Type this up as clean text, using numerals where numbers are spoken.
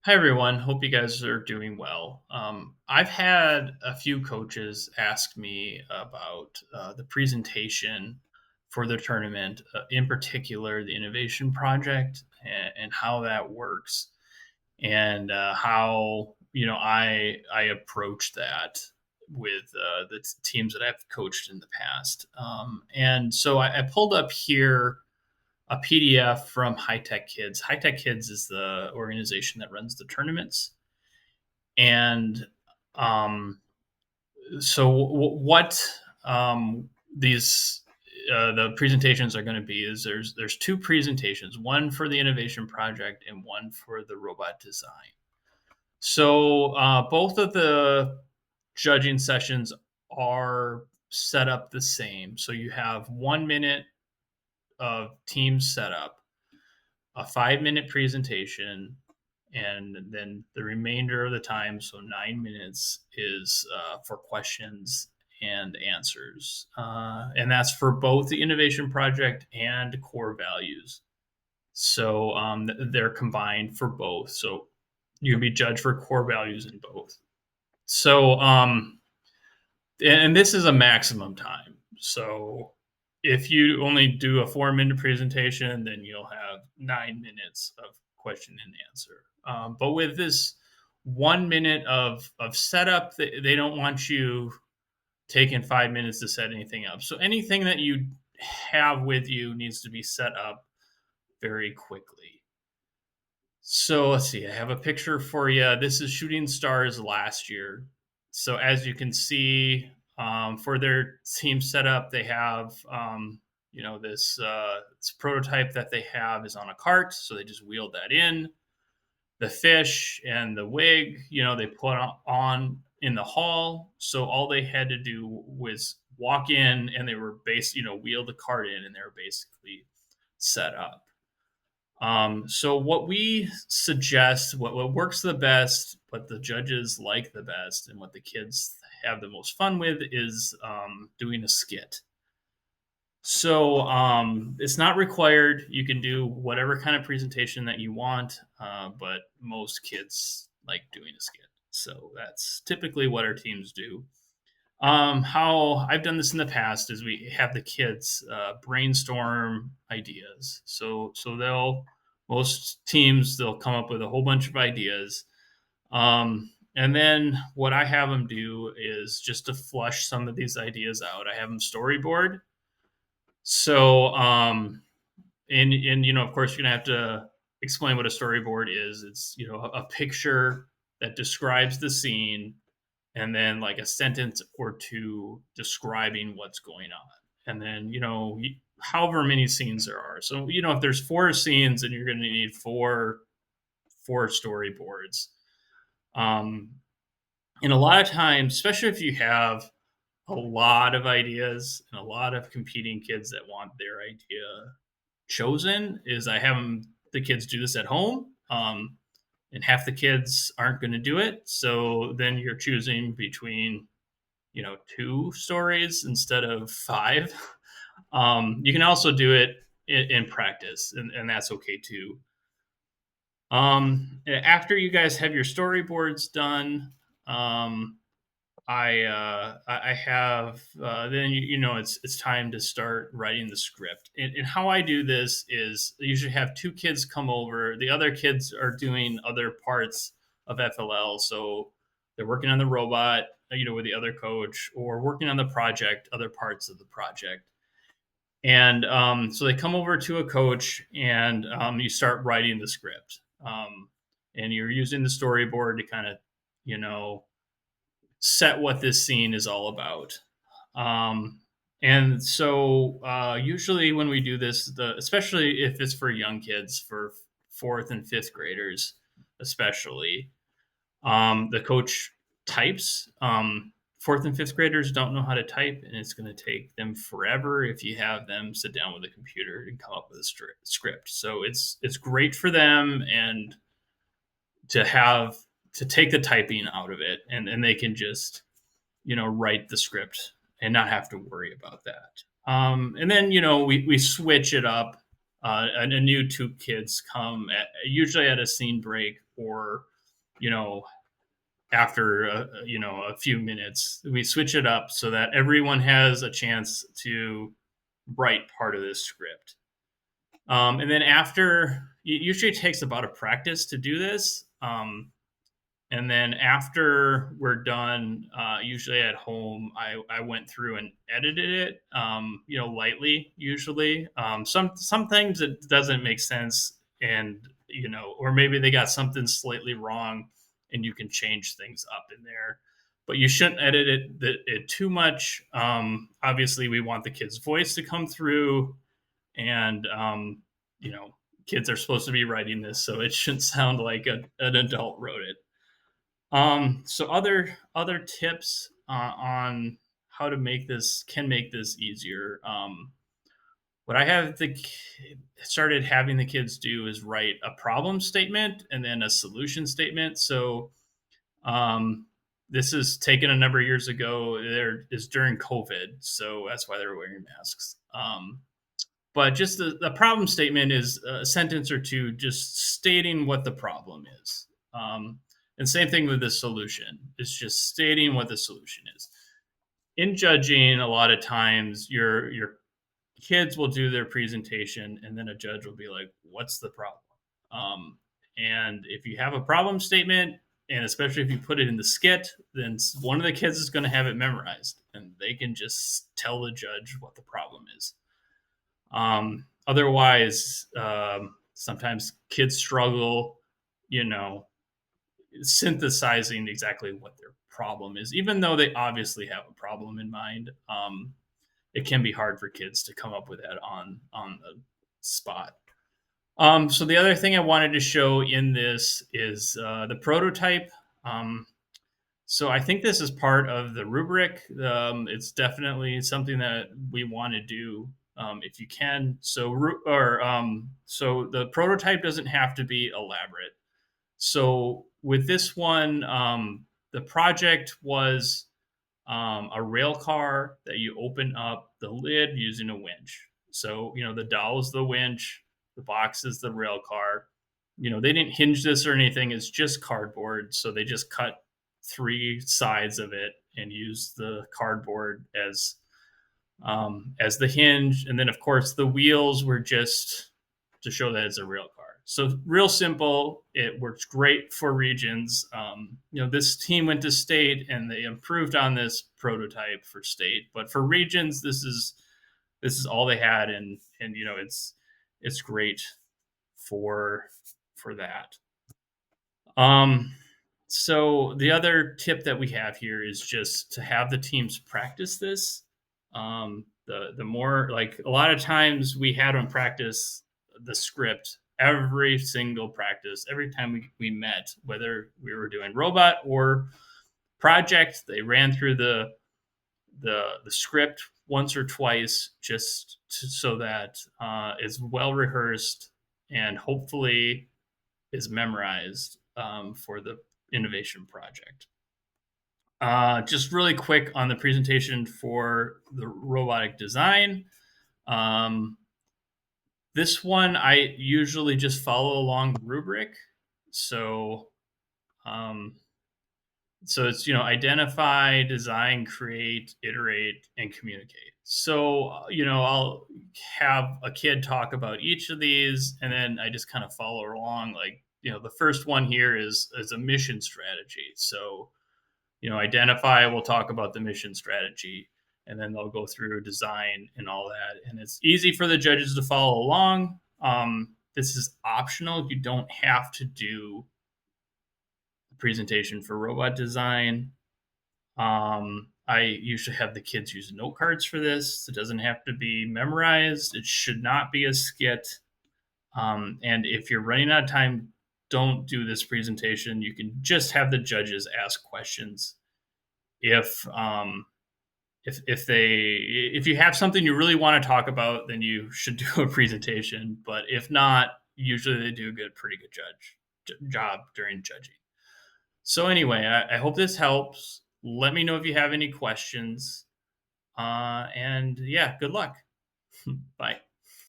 Hi, everyone. Hope you guys are doing well. I've had a few coaches ask me about the presentation for the tournament, in particular, the innovation project and how that works, and how I approach that with the teams that I've coached in the past. And so I pulled up here a PDF from High Tech Kids. High Tech Kids is the organization that runs the tournaments. And um, what these the presentations are going to be is there's two presentations, one for the innovation project and one for the robot design. So both of the judging sessions are set up the same. So you have 1 minute of team setup, a 5 minute presentation, and then the remainder of the time, so 9 minutes, is for questions and answers. And that's for both the innovation project and core values. So they're combined for both. So you can be judged for core values in both. So, and this is a maximum time. So if you only do a 4 minute presentation, then you'll have 9 minutes of question and answer. But with this 1 minute of setup, they don't want you taking 5 minutes to set anything up. So anything that you have with you needs to be set up very quickly. So let's see. I have a picture for you. This is Shooting Stars last year. So as you can see, for their team setup, they have this prototype that they have is on a cart. So they just wheeled that in. The fish and the wig, they put on in the hall. So all they had to do was walk in, and they were wheel the cart in, and they were basically set up. So what we suggest, what works the best, what the judges like the best, and what the kids have the most fun with is doing a skit. So it's not required. You can do whatever kind of presentation that you want, but most kids like doing a skit. So that's typically what our teams do. How I've done this in the past is we have the kids brainstorm ideas. So most teams they'll come up with a whole bunch of ideas, and then what I have them do is just to flush some of these ideas out. I have them storyboard. So and of course you're gonna have to explain what a storyboard is. It's a picture that describes the scene, and then like a sentence or two describing what's going on. And then, however many scenes there are. So, if there's 4 scenes, then you're going to need four storyboards. Um, and a lot of times, especially if you have a lot of ideas and a lot of competing kids that want their idea chosen, is I have the kids do this at home. And half the kids aren't going to do it. So then you're choosing between, two stories instead of five. You can also do it in practice, and that's okay too. After you guys have your storyboards done, I have then it's time to start writing the script. And how I do this is I usually have two kids come over. The other kids are doing other parts of FLL, so they're working on the robot, with the other coach, or working on the project, other parts of the project. And so they come over to a coach, and you start writing the script. And you're using the storyboard to kind of, you know, set what this scene is all about. And so usually when we do this, especially if it's for young kids, for fourth and fifth graders, especially, the coach types. Fourth and fifth graders don't know how to type, and it's going to take them forever if you have them sit down with a computer and come up with a script. So it's great for them, and to take the typing out of it, and they can just write the script and not have to worry about that. And then we switch it up. and a new two kids come usually at a scene break or you know after a few minutes. We switch it up so that everyone has a chance to write part of this script. And then after, it usually takes about a practice to do this. And then after we're done, usually at home, I went through and edited it, lightly. Usually, some things it doesn't make sense, and or maybe they got something slightly wrong, and you can change things up in there. But you shouldn't edit it too much. Obviously, we want the kid's voice to come through, and you know, kids are supposed to be writing this, so it shouldn't sound like an adult wrote it. So other tips on how to make this easier. What I have started having the kids do is write a problem statement and then a solution statement. So um, this is taken a number of years ago. There is during COVID, so that's why they're wearing masks. But just the problem statement is a sentence or two just stating what the problem is. And same thing with the solution. It's just stating what the solution is. In judging, a lot of times your kids will do their presentation and then a judge will be like, "What's the problem?" And if you have a problem statement, and especially if you put it in the skit, then one of the kids is going to have it memorized, and they can just tell the judge what the problem is. Otherwise, sometimes kids struggle, you know, synthesizing exactly what their problem is, even though they obviously have a problem in mind. It can be hard for kids to come up with that on the spot. So the other thing I wanted to show in this is the prototype. So I think this is part of the rubric. It's definitely something that we want to do if you can. So the prototype doesn't have to be elaborate. So with this one, the project was a rail car that you open up the lid using a winch. So the doll is the winch, the box is the rail car. They didn't hinge this or anything. It's just cardboard. So they just cut three sides of it and use the cardboard as the hinge. And then, of course, the wheels were just to show that it's a rail car. So real simple. It works great for regions. This team went to state and they improved on this prototype for state. But for regions, this is all they had, and it's great for that. So the other tip that we have here is just to have the teams practice this. The more, like, a lot of times we had them practice the script every single practice, every time we met, whether we were doing robot or project, they ran through the script once or twice so that it's well rehearsed and hopefully is memorized for the innovation project. Just really quick on the presentation for the robotic design. This one, I usually just follow along the rubric. So it's, identify, design, create, iterate, and communicate. So, I'll have a kid talk about each of these, and then I just kind of follow along. Like, the first one here is a mission strategy. So, identify, we'll talk about the mission strategy, and then they'll go through design and all that. And it's easy for the judges to follow along. This is optional. You don't have to do the presentation for robot design. I usually have the kids use note cards for this. It doesn't have to be memorized. It should not be a skit. And if you're running out of time, don't do this presentation. You can just have the judges ask questions. If you have something you really want to talk about, then you should do a presentation. But if not, usually they do a pretty good job during judging. So anyway, I hope this helps. Let me know if you have any questions. And yeah, good luck. Bye.